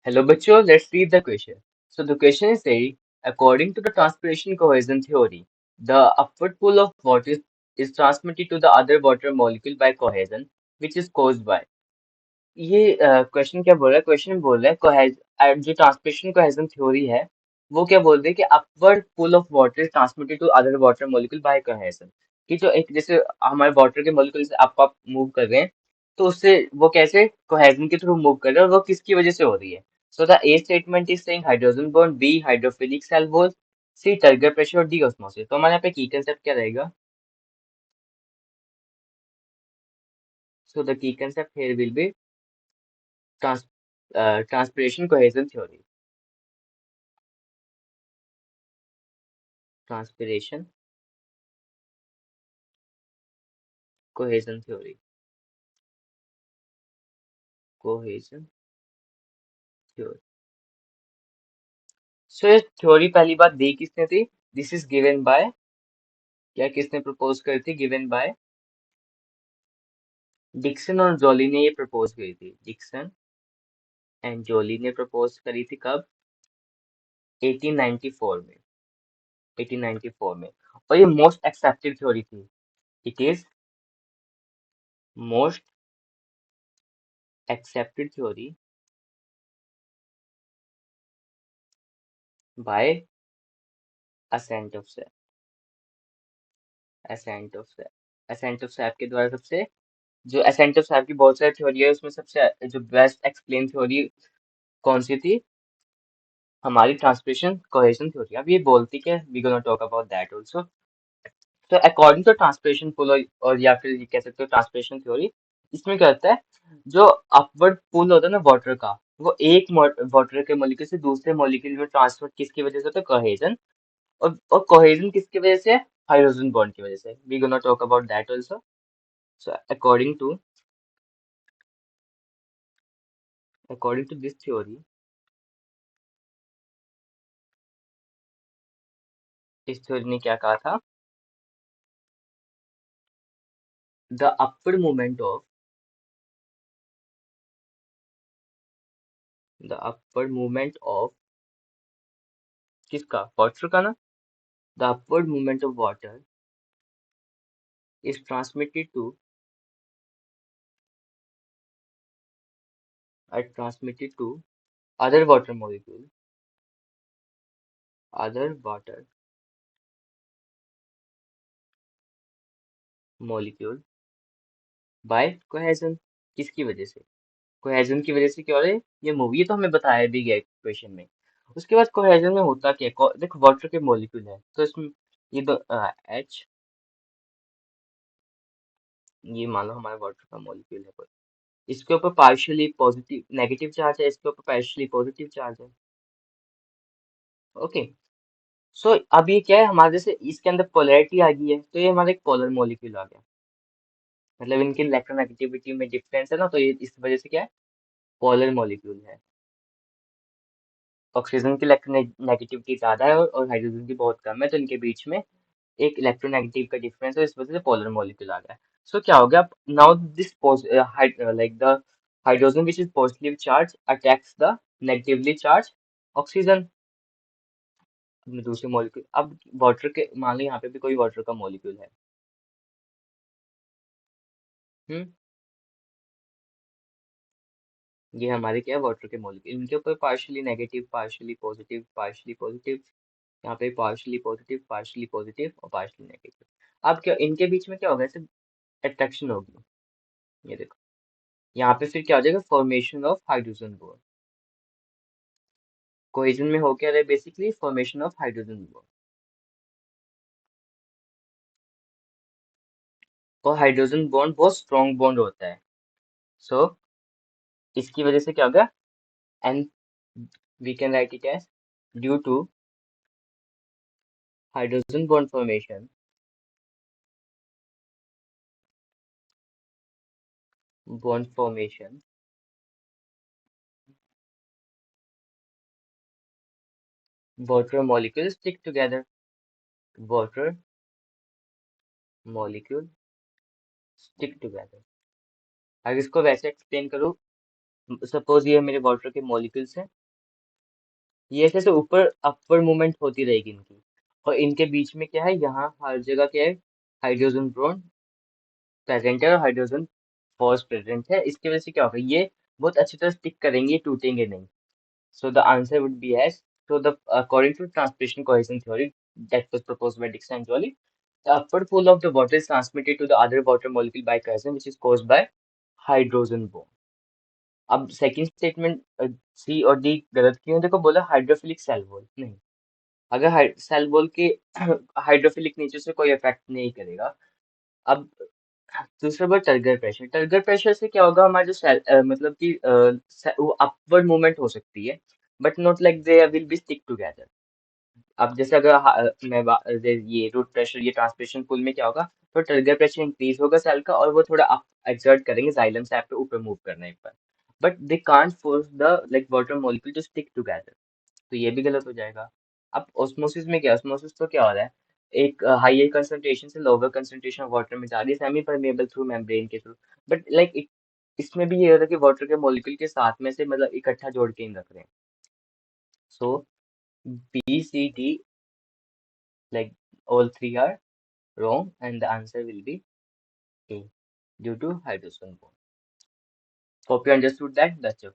Hello, bachcho. Let's read the question. So the question is saying, according to the transpiration cohesion theory, the upward pull of water is transmitted to the other water molecule by cohesion, which is caused by. ये question क्या बोल रहा है? Question बोल रहा है जो transpiration cohesion theory है, वो क्या बोल रही है कि upward pull of water is transmitted to other water molecule by cohesion, कि जो एक जैसे हमारे वाटर के मॉलिक्यूल से आप मूव कर रहे हैं, तो उससे वो कैसे कोहेजन के थ्रू मूव कर रहे हैं और वो किसकी वजह से हो रही है. So the A statement is saying hydrogen bond, B hydrophilic cell wall, C turgor pressure और डी ऑस्मोसिस. तो हमारे यहाँ पे की कंसेप्ट क्या रहेगा? So the key concept here will be trans transpiration cohesion theory. Transpiration cohesion theory. Cohesion theory. So ये theory पहली बात दी किसने थी? दिस इज गिवन बाय, क्या किसने प्रपोज करी थी? गिवन बाय डिक्सन और जॉली ने ये प्रपोज करी थी. डिक्सन एंड जॉली ने प्रपोज करी थी कब? 1894 में. 1894 में. और ये मोस्ट एक्सेप्टेड थ्योरी थी. It is most accepted theory by ascent of sap. Ascent of sap. Ascent of sap के द्वारा सबसे, जो असेंट ऑफ सैप की बहुत सारी थ्योरी है, उसमें सबसे जो बेस्ट एक्सप्लेन थ्योरी कौन सी थी? हमारी ट्रांसमिशन कोहेजन थ्योरी. अब ये बोलती क्या, we gonna talk about that also. तो अकॉर्डिंग टू ट्रांसमिशन पुल, और या फिर ये कह सकते हो ट्रांसमिशन थ्योरी, इसमें क्या होता है? जो अपवर्ड पुल होता है ना वाटर का, वो एक वाटर के मॉलिक्यूल से दूसरे मॉलिक्यूल में ट्रांसफर किसकी वजह से होता है? कोहेजन. और कोहेजन किसकी वजह से? हाइड्रोजन बॉन्ड की वजह से. We gonna talk about that also. So according to this theory, इस थ्योरी ने क्या कहा था? The upward movement of, the upward movement of किसका? वाटर का ना. The upward movement of water is transmitted to, transmitted to other water molecule, other water molecule by cohesion. किसकी वजह से? कोहेजन की वजह से क्या हो रहा है? ये मूव, ये तो हमें बताया भी गया क्वेश्चन में. उसके बाद कोहेजन में होता क्या है? देखो वाटर के मॉलिक्यूल है, तो इसमें ये दो एच, ये मान लो हमारा वाटर का मॉलिक्यूल है कोई, इसके ऊपर पार्शियली पॉजिटिव नेगेटिव चार्ज है, इसके ऊपर पार्शियली पॉजिटिव चार्ज है. ओके. सो अब ये क्या है हमारे, जैसे इसके अंदर पोलैरिटी आ गई है, तो ये हमारा एक पोलर मॉलिक्यूल आ गया. मतलब इनकी इलेक्ट्रोनेगेटिविटी में डिफरेंस है ना, तो ये इस वजह से क्या है? पोलर मॉलिक्यूल है. ऑक्सीजन की इलेक्ट्रोनेगेटिविटी ज्यादा है और हाइड्रोजन की बहुत कम है, तो इनके बीच में एक इलेक्ट्रोनेगेटिव का डिफरेंस है, इस वजह से पोलर मॉलिक्यूल आ गया. सो क्या हो गया? Now this like the hydrogen which is positively charge attacks the negatively charge oxygen, अपने दूसरे मॉलिक्यूल. अब वाटर के मान लो यहाँ पे भी कोई वाटर का मॉलिक्यूल है. हम्म. ये हमारे क्या है? वाटर के मॉलिक्यूल. इनके ऊपर partially negative, partially positive, partially positive, यहाँ पे पार्शियली पॉजिटिव और पार्शियली नेगेटिव. अब क्या इनके बीच में क्या होगा? ऐसे अट्रैक्शन होगी. ये देखो, यहाँ पे फिर क्या हो जाएगा? Formation of hydrogen bond. Cohesion में हो क्या रहा है? Basically formation of hydrogen bond. और हाइड्रोजन बॉन्ड बहुत स्ट्रॉन्ग बॉन्ड होता है. सो इसकी वजह से क्या होगा? And we can write it as due to hydrogen bond formation, bond formation, water molecules stick together. Water molecule stick together. अगर इसको वैसे एक्सप्लेन करूँ, सपोज ये मेरे वाटर के मॉलिक्यूल्स हैं, ये ऐसे ऐसे ऊपर अपवर्ड मूवमेंट होती रहेगी इनकी, और इनके बीच में क्या है, यहाँ हर जगह क्या है, हाइड्रोजन बॉन्ड प्रेजेंट है और हाइड्रोजन फॉस्फोरस प्रेजेंट है। इसकी वजह से क्या होगा, ये बहुत अच्छी तरह स्टिक करेंगे, टूटेंगे नहीं। So the answer would be as, so the according to transpiration cohesion theory that was proposed by Dixon and Joule, the upward flow of the water is transmitted to the other water molecule by cohesion, which is caused by hydrogen bond. अब second statement C और D गलत क्यों, देखो बोला hydrophilic cell wall नहीं, अगर cell wall के hydrophilic nature से कोई इफेक्ट नहीं करेगा। अब दूसरा बात टर्गर प्रेशर, टर्गर प्रेशर से क्या होगा, हमारा जो सेल मतलब कि वो अपवर्ड मूवमेंट हो सकती है, but not like they will be stick together. अब जैसे अगर ये रूट प्रेशर, ये ट्रांसमिशन पुल में क्या होगा, तो टर्गर प्रेशर इंक्रीज होगा सेल का, और वो थोड़ा अप एक्सर्ट करेंगे जाइलम सैप पे ऊपर मूव करने पर, but they can't force the like water molecule to stick together. तो ये भी गलत हो जाएगा। अब ऑस्मोसिस में क्या, ऑस्मोसिस तो क्या हो रहा है, एक हाइयर कंसंट्रेशन से लोअर कंसंट्रेशन ऑफ वाटर में जा रही है, सेमी परमेबल थ्रू मेम्ब्रेन के थ्रू, बट लाइक इसमें भी ये होता है कि वाटर के मॉलिक्यूल के साथ में से मतलब इकट्ठा जोड़ के ही रख रहे हैं। So B C D, like all three are wrong, and the answer will be A, due to hydrogen bond. Hope you understood that. That's your